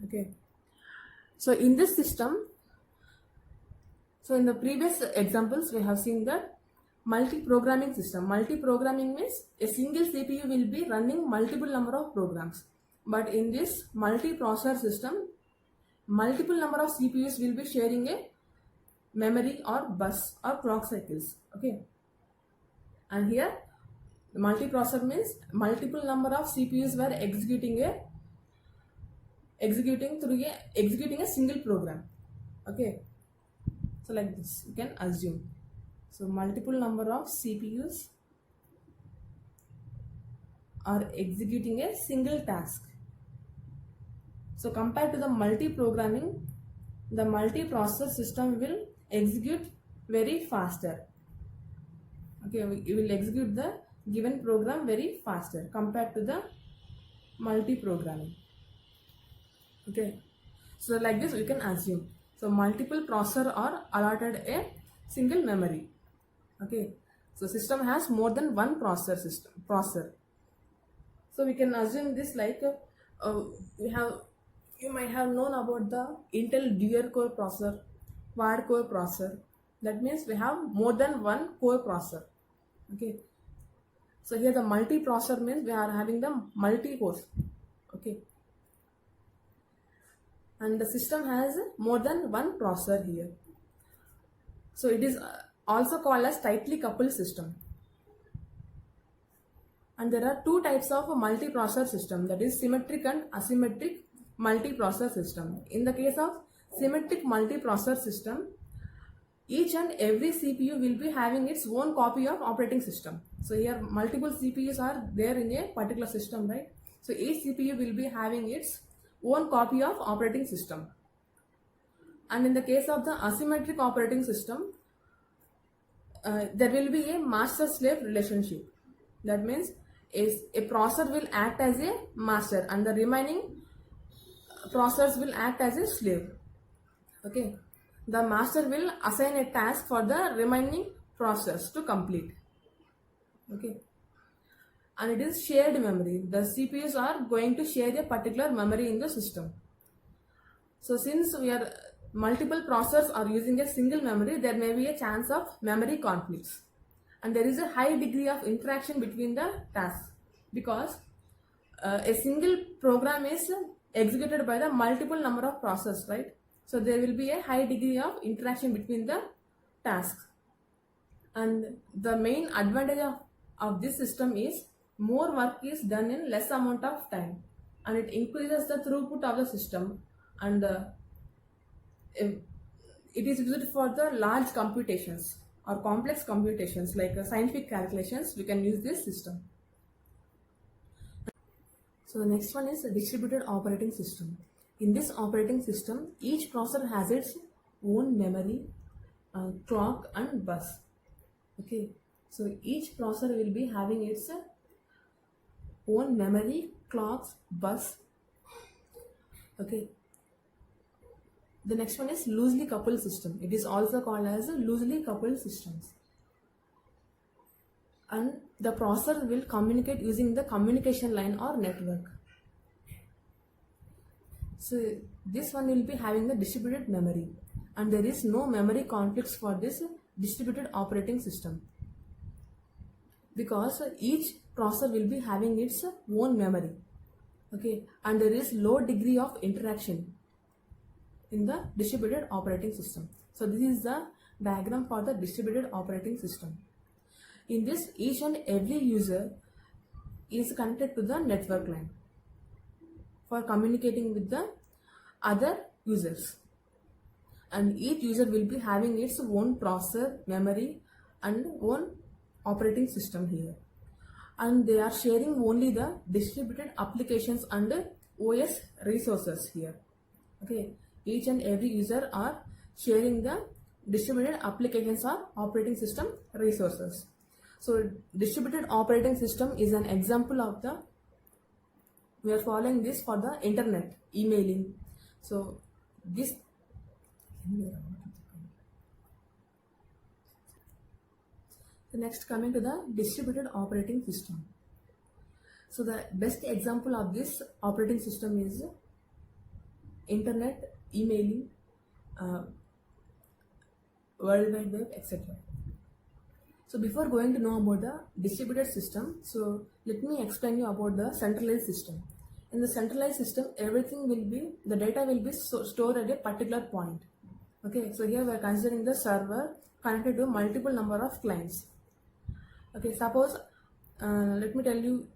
Okay, so in this system, so in the previous examples we have seen that multi-programming system. Multi-programming means a single CPU will be running multiple number of programs, but in this multi-processor system, multiple number of CPUs will be sharing a memory or bus or clock cycles. Okay, and here the multiprocessor means multiple number of CPUs were executing a single program. Okay, so like this you can assume. So multiple number of CPUs are executing a single task. So compared to the multi-programming, the multi-processor system will execute very faster. Okay, it will execute the given program very faster compared to the multi-programming. Okay, so like this we can assume. So multiple processor are allotted a single memory. Okay, so system has more than one processor. So we can assume this like you might have known about the Intel dual core processor, quad core processor. That means we have more than one core processor. Okay, so here the multi processor means we are having the multi cores. Okay, and the system has more than one processor here. So it is also called as tightly coupled system. And there are two types of multiprocessor system, that is symmetric and asymmetric multiprocessor system. In the case of symmetric multiprocessor system, each and every CPU will be having its own copy of operating system. So here multiple CPUs are there in a particular system, right? So each CPU will be having its own copy of operating system. And in the case of the asymmetric operating system, there will be a master-slave relationship. That means a processor will act as a master and the remaining processors will act as a slave. Okay, the master will assign a task for the remaining process to complete. Okay, and it is shared memory. The CPUs are going to share a particular memory in the system. So since we are multiple processors are using a single memory, there may be a chance of memory conflicts. And there is a high degree of interaction between the tasks because a single program is executed by the multiple number of processors, right? So there will be a high degree of interaction between the tasks. And the main advantage of this system is more work is done in less amount of time, and it increases the throughput of the system, and it is used for the large computations or complex computations like scientific calculations. We can use this system. So the next one is a distributed operating system. In this operating system, each processor has its own memory, clock and bus. Okay, so each processor will be having its own memory, clocks, bus. Okay, the next one is loosely coupled system. It is also called as loosely coupled systems. And the processor will communicate using the communication line or network. So this one will be having the distributed memory, and there is no memory conflicts for this distributed operating system because each processor will be having its own memory. Okay, and there is low degree of interaction in the distributed operating system. So this is the diagram for the distributed operating system. In this, each and every user is connected to the network line for communicating with the other users, and each user will be having its own processor, memory and own operating system here, and they are sharing only the distributed applications and OS resources here. Okay, each and every user are sharing the distributed applications or operating system resources. So distributed operating system is an example of the, we are following this for the internet, emailing. So this next, coming to the distributed operating system. So the best example of this operating system is internet, emailing, World Wide Web, etc. So before going to know about the distributed system, so let me explain you about the centralized system. In the centralized system, everything will be, the data will be stored at a particular point. Okay, so here we are considering the server connected to multiple number of clients. Okay, suppose, let me tell you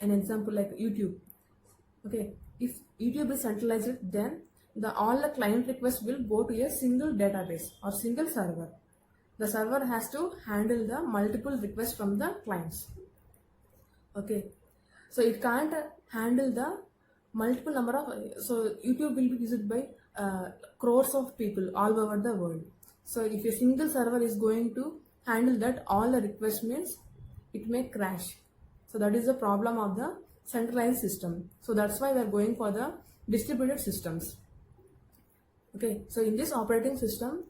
an example like YouTube. Okay, if YouTube is centralized, then all the client requests will go to a single database or single server. The server has to handle the multiple requests from the clients. Okay, so it can't handle the multiple number of, so YouTube will be used by crores of people all over the world. So if a single server is going to handle that all the requests, means it may crash. So that is the problem of the centralized system. So that's why we are going for the distributed systems. Okay, so in this operating system,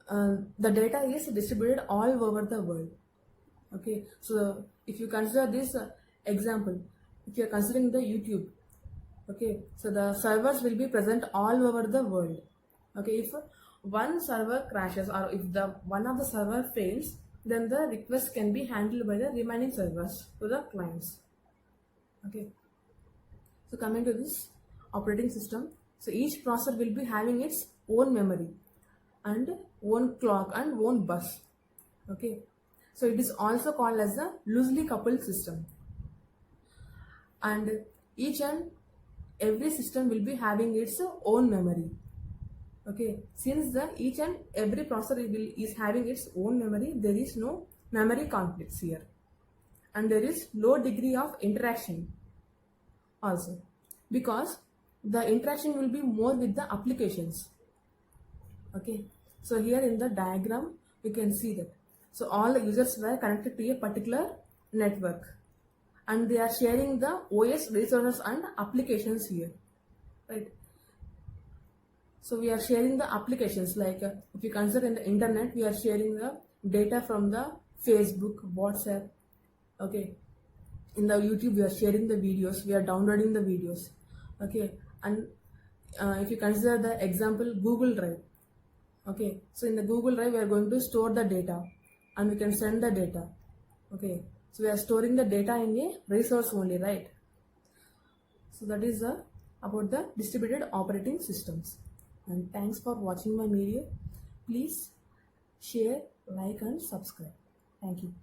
the data is distributed all over the world. Okay, so if you consider this example, if you are considering the YouTube, okay, so the servers will be present all over the world. Okay, if one server crashes or if the one of the server fails, then the request can be handled by the remaining servers to the clients. Okay, so coming to this operating system, so each processor will be having its own memory and own clock and own bus. Okay, so it is also called as a loosely coupled system, and each and every system will be having its own memory. Okay, since each and every processor is having its own memory, there is no memory conflicts here, and there is low degree of interaction also, because the interaction will be more with the applications. Okay, so here in the diagram you can see that, so all the users were connected to a particular network and they are sharing the OS resources and applications here, right? So we are sharing the applications, like if you consider in the internet, we are sharing the data from the Facebook, WhatsApp. Okay, in the YouTube we are sharing the videos, we are downloading the videos. Okay, and if you consider the example Google Drive, okay, so in the Google Drive we are going to store the data and we can send the data. Okay, so we are storing the data in a resource only, right? So that is about the distributed operating systems. And thanks for watching my video. Please share, like and subscribe. Thank you.